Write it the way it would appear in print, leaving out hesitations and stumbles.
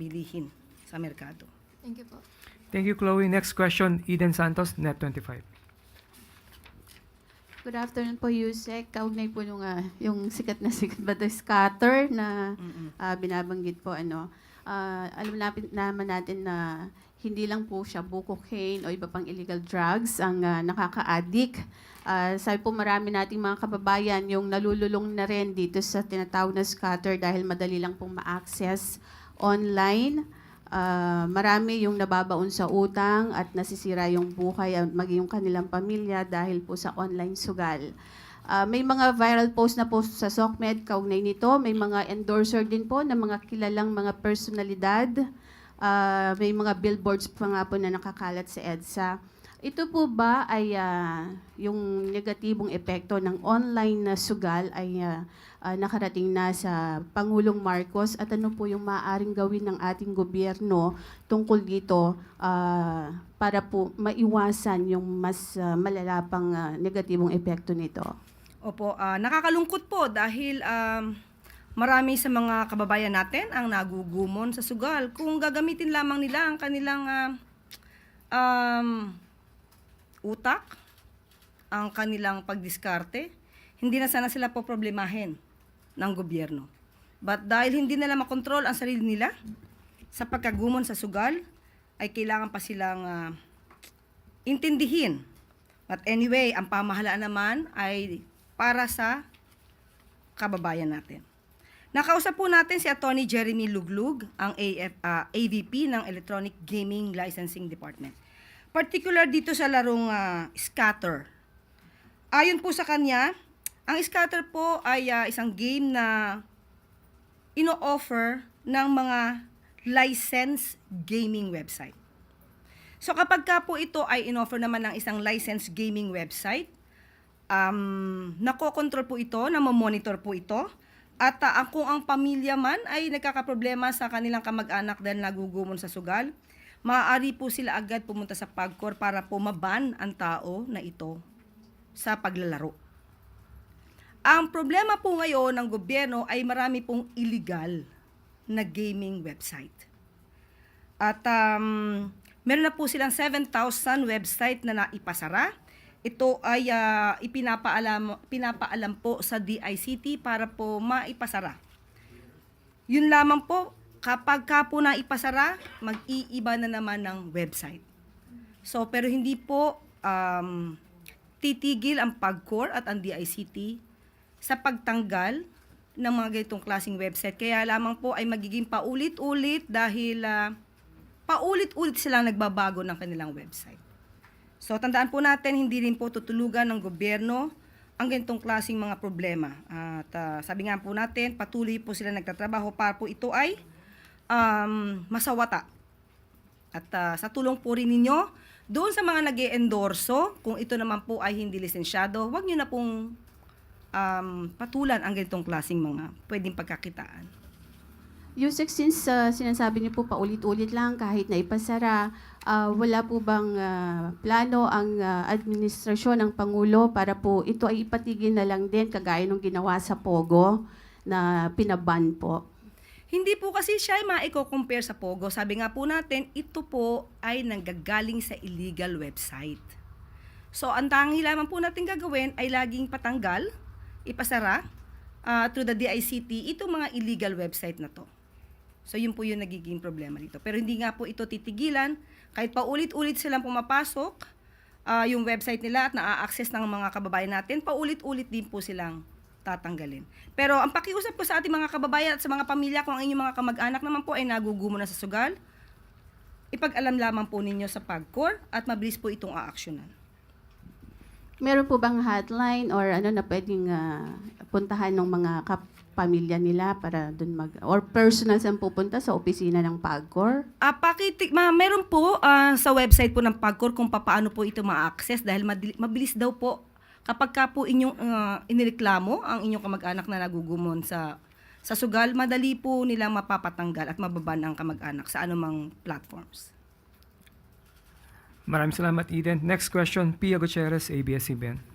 bilihin sa merkado. Thank you po. Thank you, Chloe. Next question, Eden Santos, Net25. Good afternoon po, Yusek. Kaugnay po nung, yung sikat ba ito, scatter na binabanggit po. Alam naman natin na hindi lang po siya cocaine o iba pang illegal drugs ang nakaka-addict. Sabi po marami nating mga kababayan yung nalululong na rin dito sa tinatawag na scatter dahil madali lang pong ma-access online. Marami yung nababaon sa utang at nasisira yung buhay at maging yung kanilang pamilya dahil po sa online sugal. May mga viral post na po sa SOCMED kaugnay nito. May mga endorser din po ng mga kilalang mga personalidad. May mga billboards pa nga po na nakakalat sa EDSA. Ito po ba ay yung negatibong epekto ng online na sugal ay nakarating na sa Pangulong Marcos at ano po yung maaaring gawin ng ating gobyerno tungkol dito para po maiwasan yung mas malala pang negatibong epekto nito? Opo, nakakalungkot po dahil marami sa mga kababayan natin ang nagugumon sa sugal. Kung gagamitin lamang nila ang kanilang utak, ang kanilang pagdiskarte, hindi na sana sila po problemahin ng gobyerno. But dahil hindi nila makontrol ang sarili nila sa pagkagumon sa sugal, ay kailangan pa silang intindihin. But anyway, ang pamahalaan naman ay para sa kababayan natin. Nakausap po natin si Attorney Jeremy Luglug, ang AVP ng Electronic Gaming Licensing Department. Particular dito sa larong scatter. Ayon po sa kanya, ang scatter po ay isang game na ino-offer ng mga licensed gaming website. So kapag ka po ito ay in-offer naman ng isang licensed gaming website, nakokontrol po ito, namomonitor po ito, at kung ang pamilya man ay nagkakaproblema sa kanilang kamag-anak dahil nagugumon sa sugal, maaari po sila agad pumunta sa PAGCOR para po maban ang tao na ito sa paglalaro. Ang problema po ngayon ng gobyerno ay marami pong illegal na gaming website. At meron na po silang 7,000 website na naipasara. Ito ay pinapaalam po sa DICT para po maipasara. Yun lamang po, kapag ka po naipasara, mag-iiba na naman ng website. So, pero hindi po titigil ang PAGCOR at ang DICT sa pagtanggal ng mga ganitong klaseng website. Kaya lamang po ay magiging paulit-ulit dahil paulit-ulit silang nagbabago ng kanilang website. So, tandaan po natin, hindi rin po tutulugan ng gobyerno ang ganitong klaseng mga problema. At sabi nga po natin, patuloy po sila nagtatrabaho para po ito ay masawata. At sa tulong po rin ninyo, doon sa mga nag-e-endorso, kung ito naman po ay hindi lisensyado, huwag nyo na pong patulan ang ganitong klaseng mga pwedeng pagkakitaan. Yusek, since sinasabi niyo po paulit-ulit lang kahit na ipasara, wala po bang plano ang administrasyon ng Pangulo para po ito ay ipatigil na lang din kagaya nung ginawa sa Pogo na pinaban po? Hindi po kasi siya ay maiko-compare sa Pogo. Sabi nga po natin, ito po ay nanggagaling sa illegal website. So, ang tangi lamang po natin gagawin ay laging patanggal, ipasara, through the DICT, itong mga illegal website na to. So, yun po yung nagiging problema dito. Pero hindi nga po ito titigilan. Kahit paulit-ulit silang pumapasok, yung website nila at na-access ng mga kababayan natin, paulit-ulit din po silang tatanggalin. Pero ang pakiusap ko sa ating mga kababayan at sa mga pamilya, kung ang inyong mga kamag-anak naman po ay nagugumo na sa sugal, ipag-alam lamang po ninyo sa PAGCOR at mabilis po itong aaksyonan. Meron po bang hotline or ano na pwedeng puntahan ng mga pamilya nila para doon or personal saan pupunta sa opisina ng PAGCOR? Meron po sa website po ng PAGCOR kung paano po ito ma-access dahil mabilis daw po kapag ka po inyong inireklamo ang inyong kamag-anak na nagugumon sa sugal, madali po nilang mapapatanggal at mababan ang kamag-anak sa anumang platforms. Maraming salamat, Eden. Next question, Pia Gutierrez, ABS-CBN.